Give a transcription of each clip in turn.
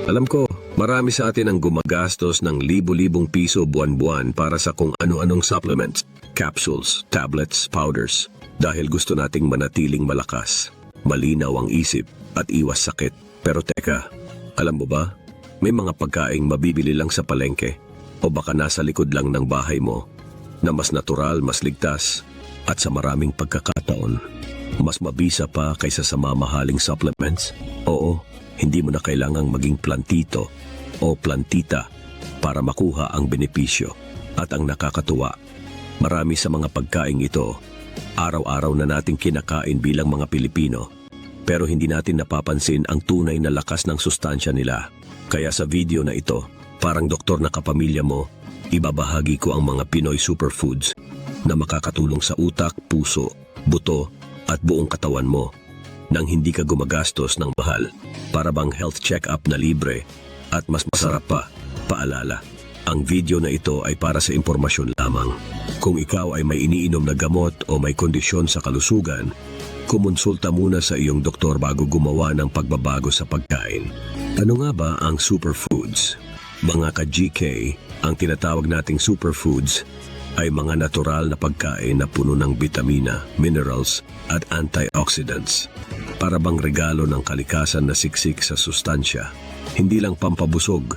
Alam ko, marami sa atin ang gumagastos ng libo-libong piso buwan-buwan para sa kung ano-anong supplements, capsules, tablets, powders. Dahil gusto nating manatiling malakas, malinaw ang isip at iwas sakit. Pero teka, alam mo ba? May mga pagkaing mabibili lang sa palengke o baka nasa likod lang ng bahay mo na mas natural, mas ligtas at sa maraming pagkakataon, mas mabisa pa kaysa sa mamahaling supplements. Oo, hindi mo na kailangang maging plantito o plantita para makuha ang benepisyo. At ang nakakatuwa, marami sa mga pagkaing ito, araw-araw na nating kinakain bilang mga Pilipino, pero hindi natin napapansin ang tunay na lakas ng sustansya nila. Kaya sa video na ito, parang doktor na kapamilya mo, ibabahagi ko ang mga Pinoy superfoods na makakatulong sa utak, puso, buto at buong katawan mo nang hindi ka gumagastos ng mahal. Para bang health check-up na libre at mas masarap pa. Paalala, ang video na ito ay para sa impormasyon lamang. Kung ikaw ay may iniinom na gamot o may kondisyon sa kalusugan, kumonsulta muna sa iyong doktor bago gumawa ng pagbabago sa pagkain. Ano nga ba ang superfoods? Mga ka-GK, ang tinatawag nating superfoods ay mga natural na pagkain na puno ng bitamina, minerals at antioxidants. Para bang regalo ng kalikasan na siksik sa sustansya, hindi lang pampabusog,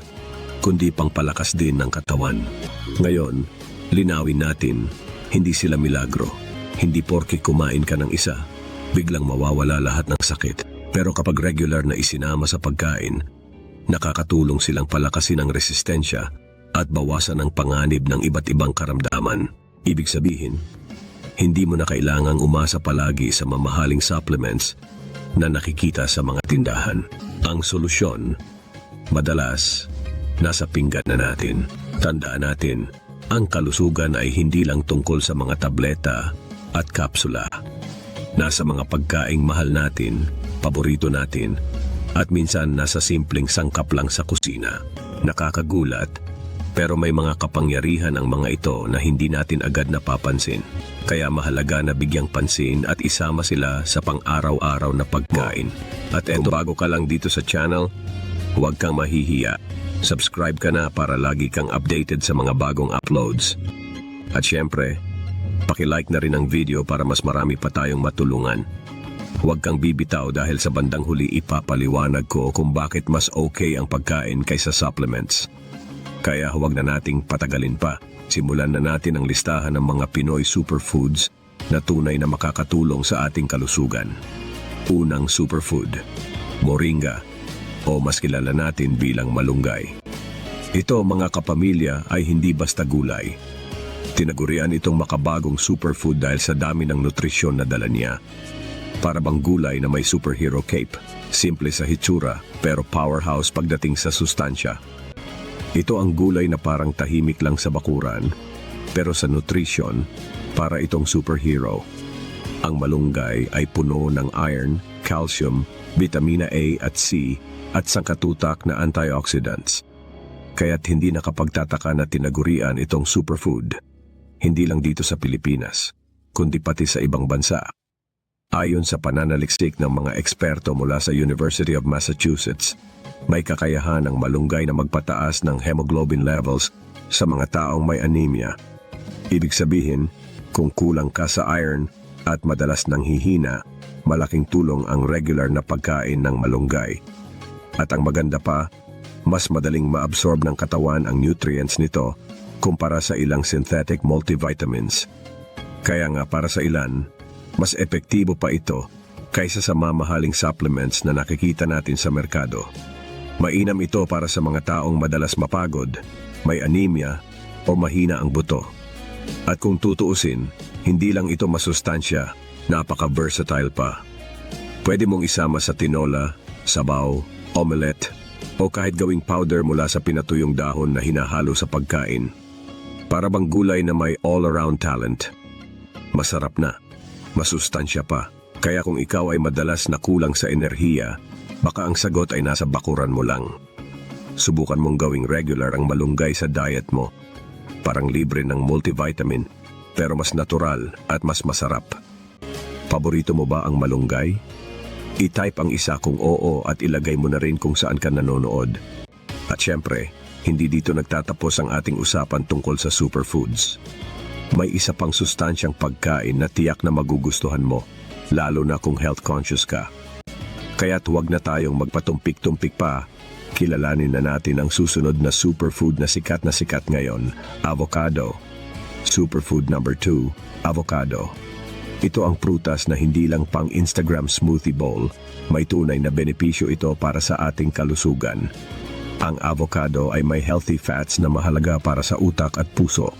kundi pangpalakas din ng katawan. Ngayon, linawin natin, hindi sila milagro. Hindi porke kumain ka ng isa, biglang mawawala lahat ng sakit. Pero kapag regular na isinama sa pagkain, nakakatulong silang palakasin ang resistensya at bawasan ang panganib ng iba't ibang karamdaman. Ibig sabihin, hindi mo na kailangang umasa palagi sa mamahaling supplements na nakikita sa mga tindahan. Ang solusyon, madalas, nasa pinggan na natin. Tandaan natin, ang kalusugan ay hindi lang tungkol sa mga tableta at kapsula. Nasa mga pagkaing mahal natin, paborito natin, at minsan nasa simpleng sangkap lang sa kusina. Nakakagulat, pero may mga kapangyarihan ang mga ito na hindi natin agad napapansin. Kaya mahalaga na bigyang pansin at isama sila sa pang-araw-araw na pagkain. At eto, bago ka lang dito sa channel, huwag kang mahihiya. Subscribe ka na para lagi kang updated sa mga bagong uploads. At syempre, paki-like na rin ang video para mas marami pa tayong matulungan. Huwag kang bibitaw dahil sa bandang huli ipapaliwanag ko kung bakit mas okay ang pagkain kaysa supplements. Kaya huwag na nating patagalin pa. Simulan na natin ang listahan ng mga Pinoy superfoods na tunay na makakatulong sa ating kalusugan. Unang superfood, moringa, o mas kilala natin bilang malunggay. Ito mga kapamilya ay hindi basta gulay. Tinagurian itong makabagong superfood dahil sa dami ng nutrisyon na dala niya. Para bang gulay na may superhero cape, simple sa hitsura pero powerhouse pagdating sa sustansya. Ito ang gulay na parang tahimik lang sa bakuran, pero sa nutrition, para itong superhero. Ang malunggay ay puno ng iron, calcium, vitamina A at C at sangkatutak na antioxidants. Kaya't hindi nakapagtataka na tinagurian itong superfood. Hindi lang dito sa Pilipinas, kundi pati sa ibang bansa. Ayon sa pananaliksik ng mga eksperto mula sa University of Massachusetts, may kakayahan ang malunggay na magpataas ng hemoglobin levels sa mga taong may anemia. Ibig sabihin, kung kulang ka sa iron at madalas nang hihina, malaking tulong ang regular na pagkain ng malunggay. At ang maganda pa, mas madaling maabsorb ng katawan ang nutrients nito kumpara sa ilang synthetic multivitamins. Kaya nga para sa ilan, mas epektibo pa ito kaysa sa mamahaling supplements na nakikita natin sa merkado. Mainam ito para sa mga taong madalas mapagod, may anemia o mahina ang buto. At kung tutuusin, hindi lang ito masustansya, napaka-versatile pa. Pwede mong isama sa tinola, sabaw, omelette, o kahit gawing powder mula sa pinatuyong dahon na hinahalo sa pagkain. Para bang gulay na may all-around talent. Masarap na, masustansya pa. Kaya kung ikaw ay madalas na kulang sa enerhiya, baka ang sagot ay nasa bakuran mo lang. Subukan mong gawing regular ang malunggay sa diet mo. Parang libre ng multivitamin, pero mas natural at mas masarap. Paborito mo ba ang malunggay? I-type ang isa kung oo at ilagay mo na rin kung saan ka nanonood. At syempre, hindi dito nagtatapos ang ating usapan tungkol sa superfoods. May isa pang sustansyang pagkain na tiyak na magugustuhan mo, lalo na kung health conscious ka. Kaya't huwag na tayong magpatumpik-tumpik pa. Kilalanin na natin ang susunod na superfood na sikat ngayon, avocado. Superfood number 2, avocado. Ito ang prutas na hindi lang pang Instagram smoothie bowl, may tunay na benepisyo ito para sa ating kalusugan. Ang avocado ay may healthy fats na mahalaga para sa utak at puso.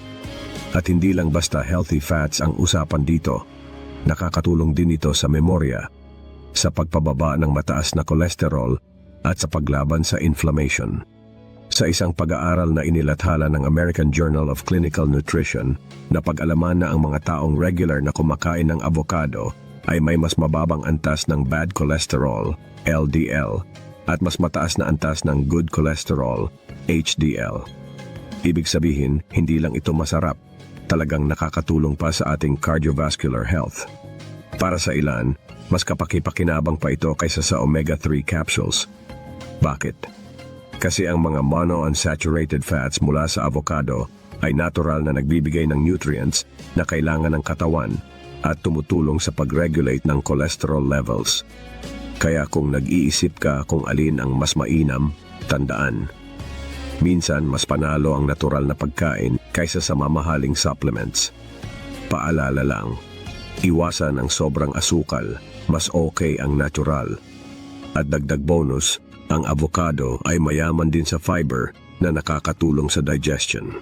At hindi lang basta healthy fats ang usapan dito, nakakatulong din ito sa memorya, sa pagpababa ng mataas na cholesterol at sa paglaban sa inflammation. Sa isang pag-aaral na inilathala ng American Journal of Clinical Nutrition, napag-alaman na ang mga taong regular na kumakain ng avocado ay may mas mababang antas ng bad cholesterol, LDL, at mas mataas na antas ng good cholesterol, HDL. Ibig sabihin, hindi lang ito masarap, talagang nakakatulong pa sa ating cardiovascular health. Para sa ilan, mas kapaki-pakinabang pa ito kaysa sa omega-3 capsules. Bakit? Kasi ang mga monounsaturated fats mula sa avocado ay natural na nagbibigay ng nutrients na kailangan ng katawan at tumutulong sa pag-regulate ng cholesterol levels. Kaya kung nag-iisip ka kung alin ang mas mainam, tandaan. Minsan mas panalo ang natural na pagkain kaysa sa mamahaling supplements. Paalala lang, iwasan ang sobrang asukal, mas okay ang natural. At dagdag bonus, ang avocado ay mayaman din sa fiber na nakakatulong sa digestion.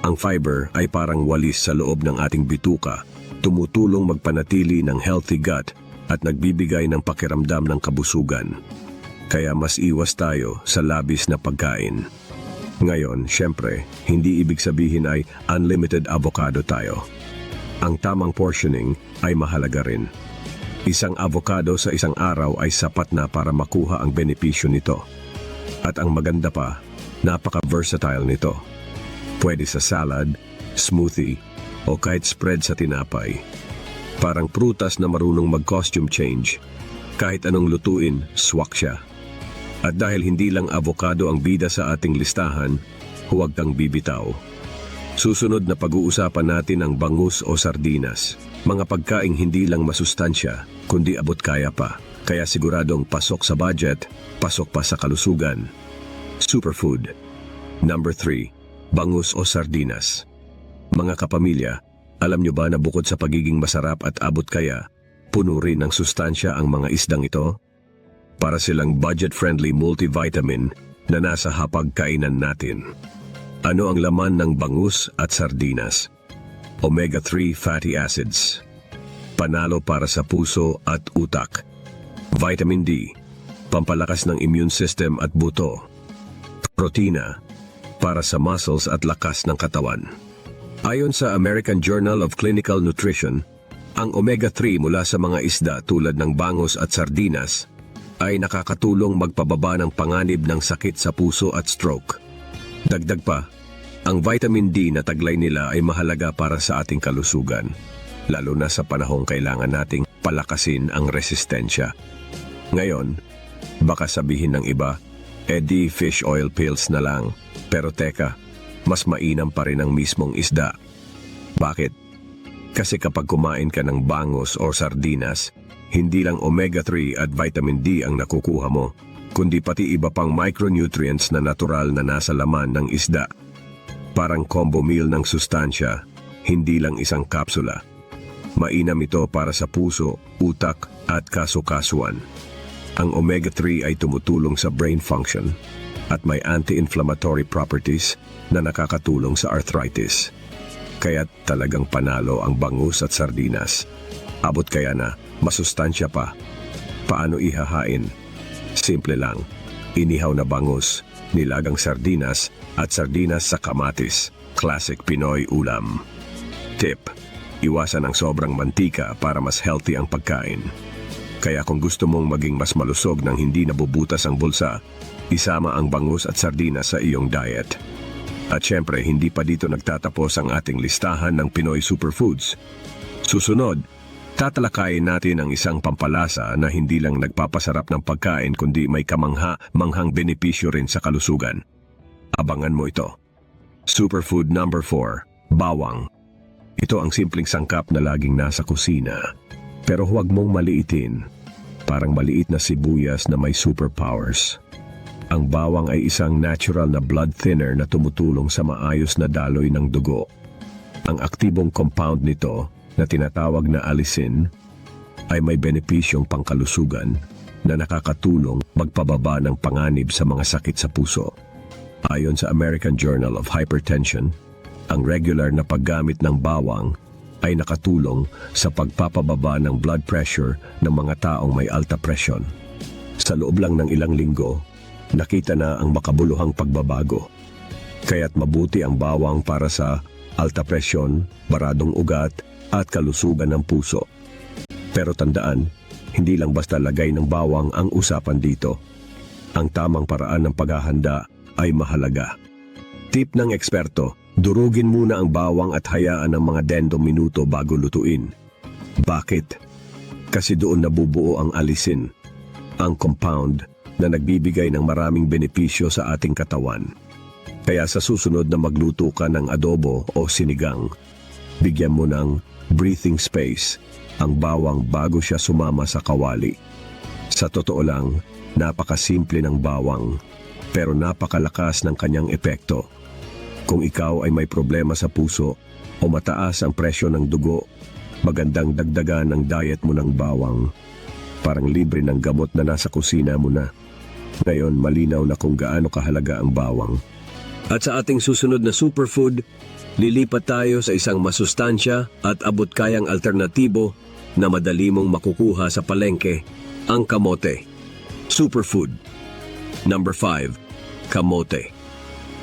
Ang fiber ay parang walis sa loob ng ating bituka, tumutulong magpanatili ng healthy gut at nagbibigay ng pakiramdam ng kabusugan. Kaya mas iwas tayo sa labis na pagkain. Ngayon, syempre, hindi ibig sabihin ay unlimited avocado tayo. Ang tamang portioning ay mahalaga rin. Isang avocado sa isang araw ay sapat na para makuha ang benepisyo nito. At ang maganda pa, napaka-versatile nito. Pwede sa salad, smoothie, o kahit spread sa tinapay. Parang prutas na marunong mag-costume change. Kahit anong lutuin, swak siya. At dahil hindi lang avocado ang bida sa ating listahan, huwag kang bibitaw. Susunod na pag-uusapan natin ang bangus o sardinas. Mga pagkaing hindi lang masustansya, kundi abot kaya pa. Kaya siguradong pasok sa budget, pasok pa sa kalusugan. Superfood. Number 3. Bangus o sardinas. Mga kapamilya, alam nyo ba na bukod sa pagiging masarap at abot kaya, puno rin ng sustansya ang mga isdang ito? Para silang budget-friendly multivitamin na nasa hapagkainan natin. Ano ang laman ng bangus at sardinas? Omega-3 fatty acids. Panalo para sa puso at utak. Vitamin D, pampalakas ng immune system at buto. Protina, para sa muscles at lakas ng katawan. Ayon sa American Journal of Clinical Nutrition, ang omega-3 mula sa mga isda tulad ng bangus at sardinas ay nakakatulong magpababa ng panganib ng sakit sa puso at stroke. Dagdag pa, ang vitamin D na taglay nila ay mahalaga para sa ating kalusugan, lalo na sa panahong kailangan nating palakasin ang resistensya. Ngayon, baka sabihin ng iba, di fish oil pills na lang. Pero teka, mas mainam pa rin ang mismong isda. Bakit? Kasi kapag kumain ka ng bangus o sardinas, hindi lang omega-3 at vitamin D ang nakukuha mo, kundi pati iba pang micronutrients na natural na nasa laman ng isda. Parang combo meal ng sustansya, hindi lang isang kapsula. Mainam ito para sa puso, utak at kasu-kasuan. Ang omega-3 ay tumutulong sa brain function at may anti-inflammatory properties na nakakatulong sa arthritis. Kaya talagang panalo ang bangus at sardinas. Abot kaya na, masustansya pa. Paano ihahain? Simple lang. Inihaw na bangus, nilagang sardinas at sardinas sa kamatis. Classic Pinoy ulam. Tip: iwasan ang sobrang mantika para mas healthy ang pagkain. Kaya kung gusto mong maging mas malusog nang hindi nabubutas ang bulsa, isama ang bangus at sardinas sa iyong diet. At syempre, hindi pa dito nagtatapos ang ating listahan ng Pinoy Superfoods. Susunod, Tatalakayin natin ang isang pampalasa na hindi lang nagpapasarap ng pagkain kundi may kamangha-manghang benepisyo rin sa kalusugan. Abangan mo ito. Superfood number 4, bawang. Ito ang simpleng sangkap na laging nasa kusina. Pero huwag mong maliitin. Parang maliit na sibuyas na may superpowers. Ang bawang ay isang natural na blood thinner na tumutulong sa maayos na daloy ng dugo. Ang aktibong compound nito na tinatawag na allicin ay may benepisyong pangkalusugan na nakakatulong magpababa ng panganib sa mga sakit sa puso. Ayon sa American Journal of Hypertension, ang regular na paggamit ng bawang ay nakatulong sa pagpapababa ng blood pressure ng mga taong may alta presyon. Sa loob lang ng ilang linggo, nakita na ang makabuluhang pagbabago. Kaya't mabuti ang bawang para sa alta presyon, baradong ugat, at kalusugan ng puso. Pero tandaan, hindi lang basta lagay ng bawang ang usapan dito. Ang tamang paraan ng paghahanda ay mahalaga. Tip ng eksperto, durugin muna ang bawang at hayaan ng mga 10 minuto bago lutuin. Bakit? Kasi doon nabubuo ang allicin, ang compound na nagbibigay ng maraming benepisyo sa ating katawan. Kaya sa susunod na magluto ka ng adobo o sinigang, bigyan mo ng breathing space ang bawang bago siya sumama sa kawali. Sa totoo lang, napakasimple ng bawang, pero napakalakas ng kanyang epekto. Kung ikaw ay may problema sa puso o mataas ang presyo ng dugo, magandang dagdagan ng diet mo ng bawang. Parang libre ng gamot na nasa kusina mo na. Ngayon, malinaw na kung gaano kahalaga ang bawang. At sa ating susunod na superfood, lilipat tayo sa isang masustansya at abot-kayang alternatibo na madali mong makukuha sa palengke, ang kamote. Superfood. Number 5, kamote.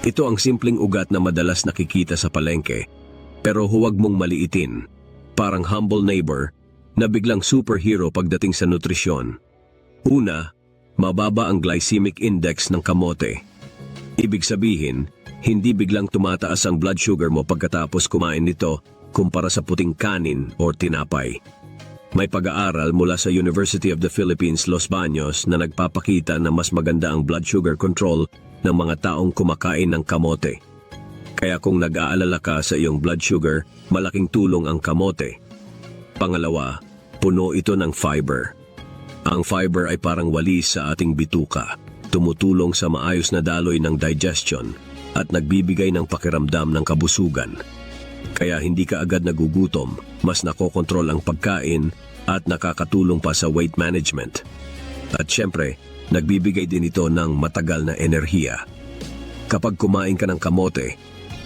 Ito ang simpleng ugat na madalas nakikita sa palengke, pero huwag mong maliitin. Parang humble neighbor na biglang superhero pagdating sa nutrisyon. Una, mababa ang glycemic index ng kamote. Ibig sabihin, hindi biglang tumataas ang blood sugar mo pagkatapos kumain nito kumpara sa puting kanin o tinapay. May pag-aaral mula sa University of the Philippines, Los Baños na nagpapakita na mas maganda ang blood sugar control ng mga taong kumakain ng kamote. Kaya kung nag-aalala ka sa iyong blood sugar, malaking tulong ang kamote. Pangalawa, puno ito ng fiber. Ang fiber ay parang walis sa ating bituka, tumutulong sa maayos na daloy ng digestion at nagbibigay ng pakiramdam ng kabusugan. Kaya hindi ka agad nagugutom, mas nakokontrol ang pagkain at nakakatulong pa sa weight management. At syempre, nagbibigay din ito ng matagal na enerhiya. Kapag kumain ka ng kamote,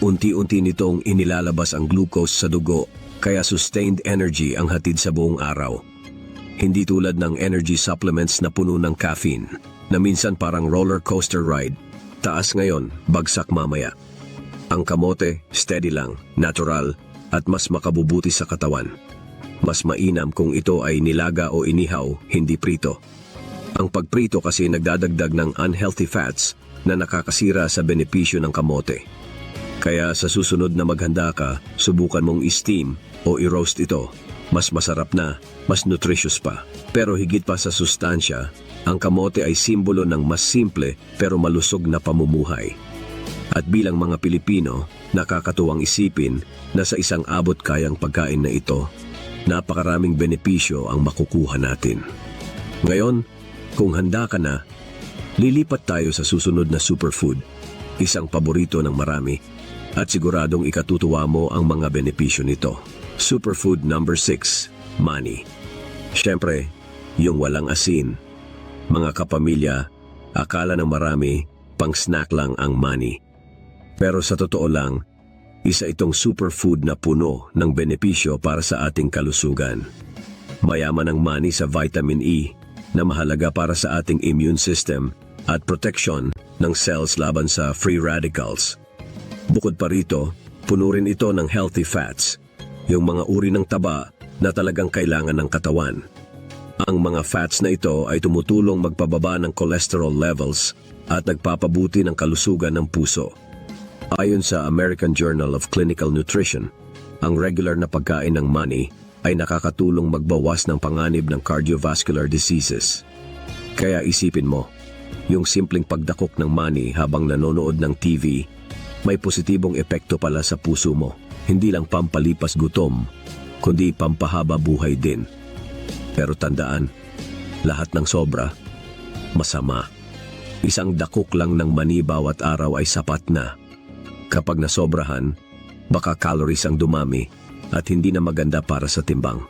unti-unti nitong inilalabas ang glucose sa dugo, kaya sustained energy ang hatid sa buong araw. Hindi tulad ng energy supplements na puno ng caffeine, na minsan parang roller coaster ride. Taas ngayon, bagsak mamaya. Ang kamote, steady lang, natural, at mas makabubuti sa katawan. Mas mainam kung ito ay nilaga o inihaw, hindi prito. Ang pagprito kasi nagdadagdag ng unhealthy fats na nakakasira sa benepisyo ng kamote. Kaya sa susunod na maghanda ka, subukan mong i-steam o i-roast ito. Mas masarap na, mas nutritious pa. Pero higit pa sa sustansya, ang kamote ay simbolo ng mas simple pero malusog na pamumuhay. At bilang mga Pilipino, nakakatuwang isipin na sa isang abot-kayang pagkain na ito, napakaraming benepisyo ang makukuha natin. Ngayon, kung handa ka na, lilipat tayo sa susunod na superfood, isang paborito ng marami, at siguradong ikatutuwa mo ang mga benepisyo nito. Superfood number 6, mani. Siyempre, yung walang asin. Mga kapamilya, akala ng marami, pang snack lang ang mani. Pero sa totoo lang, isa itong superfood na puno ng benepisyo para sa ating kalusugan. Mayaman ang mani sa vitamin E na mahalaga para sa ating immune system at protection ng cells laban sa free radicals. Bukod pa rito, puno rin ito ng healthy fats, yung mga uri ng taba na talagang kailangan ng katawan. Ang mga fats na ito ay tumutulong magpababa ng cholesterol levels at nagpapabuti ng kalusugan ng puso. Ayon sa American Journal of Clinical Nutrition, ang regular na pagkain ng mani ay nakakatulong magbawas ng panganib ng cardiovascular diseases. Kaya isipin mo, yung simpleng pagdakok ng mani habang nanonood ng TV, may positibong epekto pala sa puso mo. Hindi lang pampalipas gutom, kundi pampahaba buhay din. Pero tandaan, lahat ng sobra, masama. Isang dakok lang ng mani bawat araw ay sapat na. Kapag nasobrahan, baka calories ang dumami at hindi na maganda para sa timbang.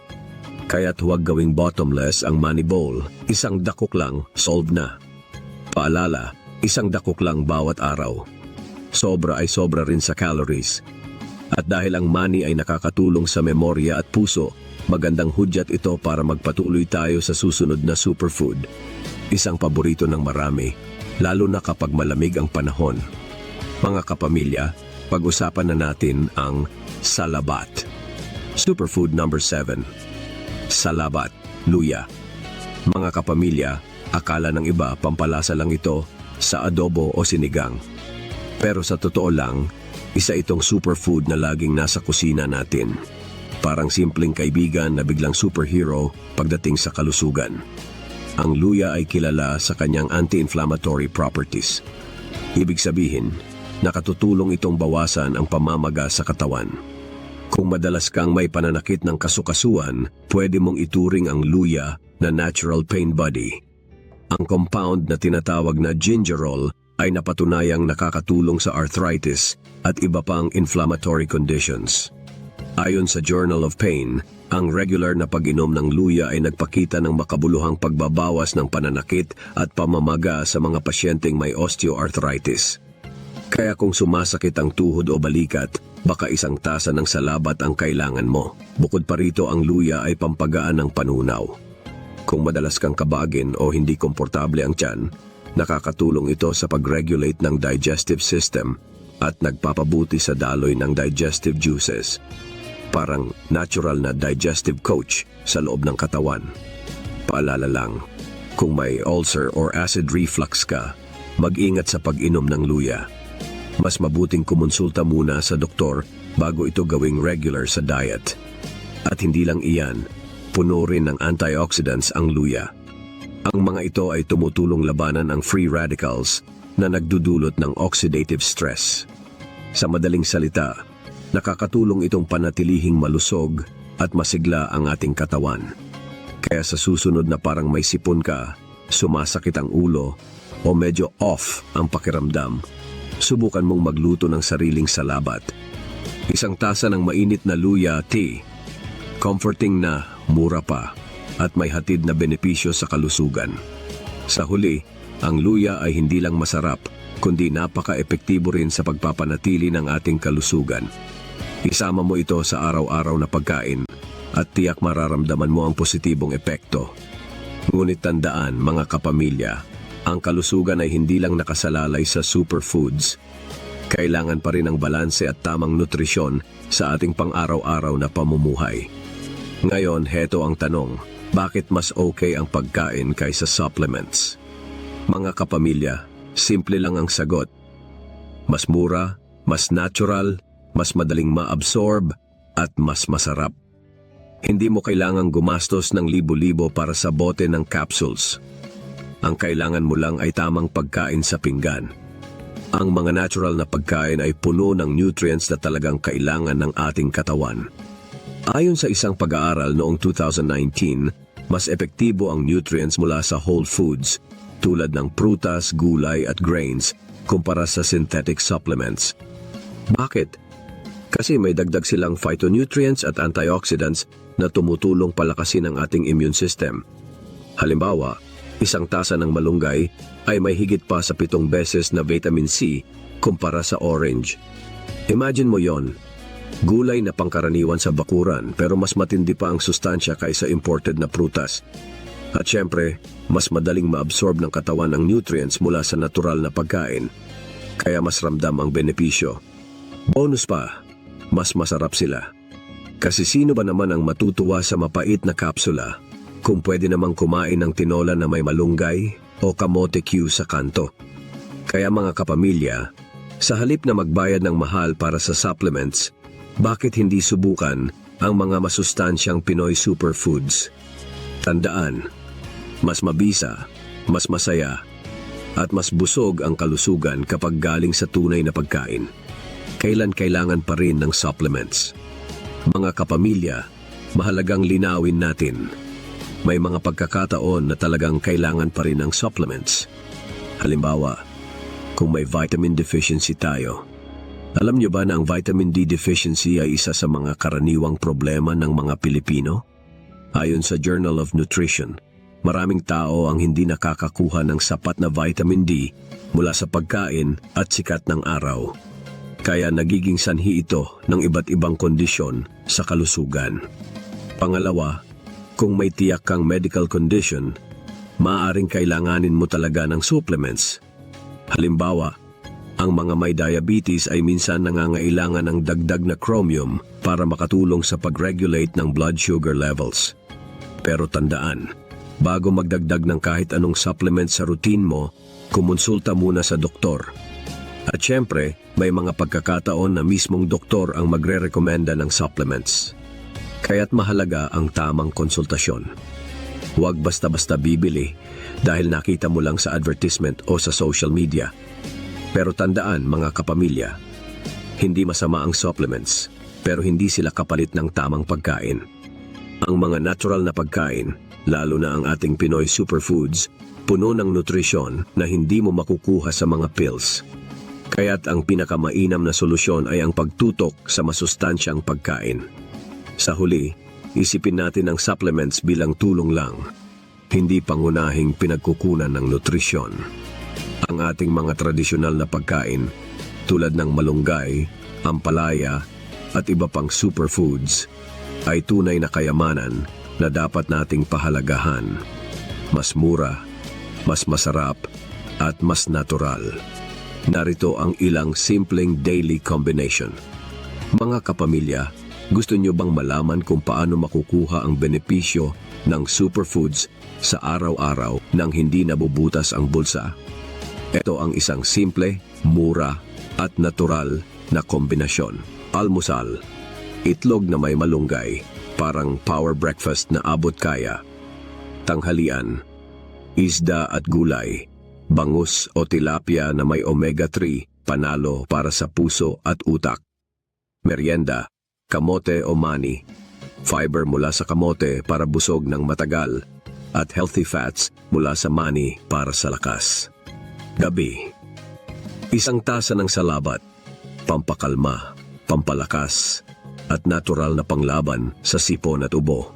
Kaya't huwag gawing bottomless ang money bowl. Isang dakok lang, solve na. Paalala, isang dakok lang bawat araw. Sobra ay sobra rin sa calories. At dahil ang money ay nakakatulong sa memorya at puso, magandang hudyat ito para magpatuloy tayo sa susunod na superfood. Isang paborito ng marami, lalo na kapag malamig ang panahon. Mga kapamilya, pag-usapan na natin ang salabat. Superfood number 7. Salabat, luya. Mga kapamilya, akala ng iba pampalasa lang ito sa adobo o sinigang. Pero sa totoo lang, isa itong superfood na laging nasa kusina natin. Parang simpleng kaibigan na biglang superhero pagdating sa kalusugan. Ang luya ay kilala sa kanyang anti-inflammatory properties. Ibig sabihin, nakatutulong itong bawasan ang pamamaga sa katawan. Kung madalas kang may pananakit ng kasukasuan, pwede mong ituring ang luya na natural pain body. Ang compound na tinatawag na gingerol ay napatunayang nakakatulong sa arthritis at iba pang inflammatory conditions. Ayon sa Journal of Pain, ang regular na pag-inom ng luya ay nagpakita ng makabuluhang pagbabawas ng pananakit at pamamaga sa mga pasyenteng may osteoarthritis. Kaya kung sumasakit ang tuhod o balikat, baka isang tasa ng salabat ang kailangan mo. Bukod pa rito, ang luya ay pampagaan ng panunaw. Kung madalas kang kabagin o hindi komportable ang tiyan, nakakatulong ito sa pag-regulate ng digestive system at nagpapabuti sa daloy ng digestive juices. Parang natural na digestive coach sa loob ng katawan. Paalala lang, kung may ulcer or acid reflux ka, mag-ingat sa pag-inom ng luya. Mas mabuting kumonsulta muna sa doktor bago ito gawing regular sa diet. At hindi lang iyan, puno rin ng antioxidants ang luya. Ang mga ito ay tumutulong labanan ang free radicals na nagdudulot ng oxidative stress. Sa madaling salita, nakakatulong itong panatilihing malusog at masigla ang ating katawan. Kaya sa susunod na parang may sipon ka, sumasakit ang ulo, o medyo off ang pakiramdam, subukan mong magluto ng sariling salabat. Isang tasa ng mainit na luya tea. Comforting na, mura pa, at may hatid na benepisyo sa kalusugan. Sa huli, ang luya ay hindi lang masarap, kundi napaka-epektibo rin sa pagpapanatili ng ating kalusugan. Isama mo ito sa araw-araw na pagkain at tiyak mararamdaman mo ang positibong epekto. Ngunit tandaan, mga kapamilya, ang kalusugan ay hindi lang nakasalalay sa superfoods. Kailangan pa rin ang balanse at tamang nutrisyon sa ating pang-araw-araw na pamumuhay. Ngayon, heto ang tanong, bakit mas okay ang pagkain kaysa supplements? Mga kapamilya, simple lang ang sagot. Mas mura, mas natural, mas madaling ma-absorb, at mas masarap. Hindi mo kailangang gumastos ng libo-libo para sa bote ng capsules. Ang kailangan mo lang ay tamang pagkain sa pinggan. Ang mga natural na pagkain ay puno ng nutrients na talagang kailangan ng ating katawan. Ayon sa isang pag-aaral noong 2019, mas epektibo ang nutrients mula sa whole foods tulad ng prutas, gulay at grains kumpara sa synthetic supplements. Bakit? Kasi may dagdag silang phytonutrients at antioxidants na tumutulong palakasin ang ating immune system. Halimbawa, isang tasa ng malunggay ay may higit pa sa 7 beses na vitamin C kumpara sa orange. Imagine mo yon. Gulay na pangkaraniwan sa bakuran pero mas matindi pa ang sustansya kaysa imported na prutas. At syempre, mas madaling maabsorb ng katawan ang nutrients mula sa natural na pagkain. Kaya mas ramdam ang benepisyo. Bonus pa, mas masarap sila. Kasi sino ba naman ang matutuwa sa mapait na kapsula kung pwede namang kumain ng tinola na may malunggay o kamote Q sa kanto? Kaya mga kapamilya, sa halip na magbayad ng mahal para sa supplements, bakit hindi subukan ang mga masustansyang Pinoy superfoods. Tandaan, mas mabisa, mas masaya, at mas busog ang kalusugan kapag galing sa tunay na pagkain. Kailan kailangan pa rin ng supplements? Mga kapamilya, mahalagang linawin natin. May mga pagkakataon na talagang kailangan pa rin ng supplements. Halimbawa, kung may vitamin deficiency tayo. Alam niyo ba na ang vitamin D deficiency ay isa sa mga karaniwang problema ng mga Pilipino? Ayon sa Journal of Nutrition, maraming tao ang hindi nakakakuha ng sapat na vitamin D mula sa pagkain at sikat ng araw. Kaya nagiging sanhi ito ng iba't ibang kondisyon sa kalusugan. Pangalawa, kung may tiyak kang medical condition, maaaring kailanganin mo talaga ng supplements. Halimbawa, ang mga may diabetes ay minsan nangangailangan ng dagdag na chromium para makatulong sa pag-regulate ng blood sugar levels. Pero tandaan, bago magdagdag ng kahit anong supplement sa routine mo, kumonsulta muna sa doktor. At syempre, may mga pagkakataon na mismong doktor ang magre-rekomenda ng supplements. Kaya't mahalaga ang tamang konsultasyon. Huwag basta-basta bibili dahil nakita mo lang sa advertisement o sa social media. Pero tandaan mga kapamilya, hindi masama ang supplements, pero hindi sila kapalit ng tamang pagkain. Ang mga natural na pagkain, lalo na ang ating Pinoy superfoods, puno ng nutrisyon na hindi mo makukuha sa mga pills. Kaya't ang pinakamainam na solusyon ay ang pagtutok sa masustansyang pagkain. Sa huli, isipin natin ang supplements bilang tulong lang, hindi pangunahing pinagkukunan ng nutrisyon. Ang ating mga tradisyonal na pagkain, tulad ng malunggay, ampalaya, at iba pang superfoods, ay tunay na kayamanan na dapat nating pahalagahan. Mas mura, mas masarap, at mas natural. Narito ang ilang simpleng daily combination. Mga kapamilya, gusto nyo bang malaman kung paano makukuha ang benepisyo ng superfoods sa araw-araw nang hindi nabubutas ang bulsa? Ito ang isang simple, mura, at natural na kombinasyon. Almusal, itlog na may malunggay, parang power breakfast na abot kaya. Tanghalian, isda at gulay, bangus o tilapia na may omega-3, panalo para sa puso at utak. Merienda, kamote o mani, fiber mula sa kamote para busog ng matagal, at healthy fats mula sa mani para sa lakas. Gabi, isang tasa ng salabat, pampakalma, pampalakas, at natural na panglaban sa sipon at ubo.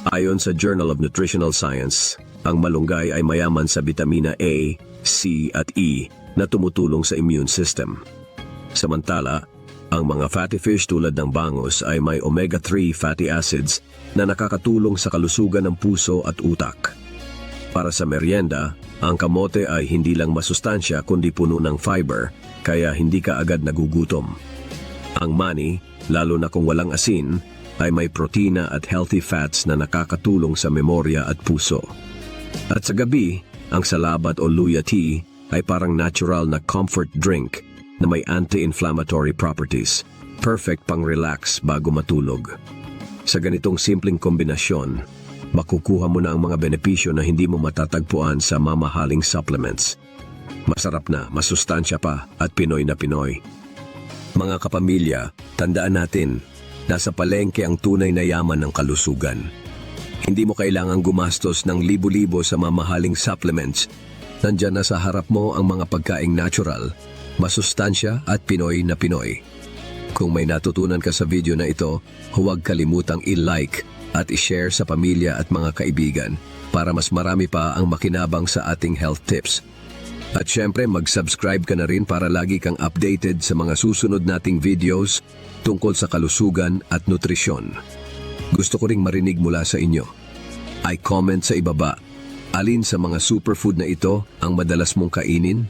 Ayon sa Journal of Nutritional Science, ang malunggay ay mayaman sa bitamina A, C at E na tumutulong sa immune system. Samantala, ang mga fatty fish tulad ng bangus ay may omega-3 fatty acids na nakakatulong sa kalusugan ng puso at utak. Para sa merienda, ang kamote ay hindi lang masustansya kundi puno ng fiber, kaya hindi ka agad nagugutom. Ang mani, lalo na kung walang asin, ay may protina at healthy fats na nakakatulong sa memorya at puso. At sa gabi, ang salabat o luya tea ay parang natural na comfort drink na may anti-inflammatory properties, perfect pang relax bago matulog. Sa ganitong simpleng kombinasyon, makukuha mo na ang mga benepisyo na hindi mo matatagpuan sa mamahaling supplements. Masarap na, masustansya pa, at Pinoy na Pinoy. Mga kapamilya, tandaan natin, nasa palengke ang tunay na yaman ng kalusugan. Hindi mo kailangang gumastos ng libo-libo sa mamahaling supplements. Nandyan na sa harap mo ang mga pagkaing natural, masustansya at Pinoy na Pinoy. Kung may natutunan ka sa video na ito, huwag kalimutang i-like at i-share sa pamilya at mga kaibigan para mas marami pa ang makinabang sa ating health tips. At syempre mag-subscribe ka na rin para lagi kang updated sa mga susunod nating videos tungkol sa kalusugan at nutrisyon. Gusto ko ring marinig mula sa inyo. I-comment sa ibaba, alin sa mga superfood na ito ang madalas mong kainin?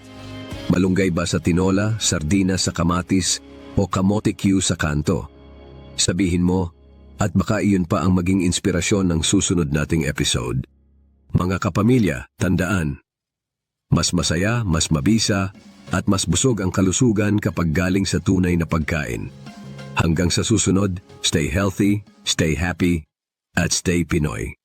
Malunggay ba sa tinola, sardinas sa kamatis, o kamote Q sa kanto? Sabihin mo, at baka iyon pa ang maging inspirasyon ng susunod nating episode. Mga kapamilya, tandaan, mas masaya, mas mabisa, at mas busog ang kalusugan kapag galing sa tunay na pagkain. Hanggang sa susunod, stay healthy, Stay happy at stay Pinoy.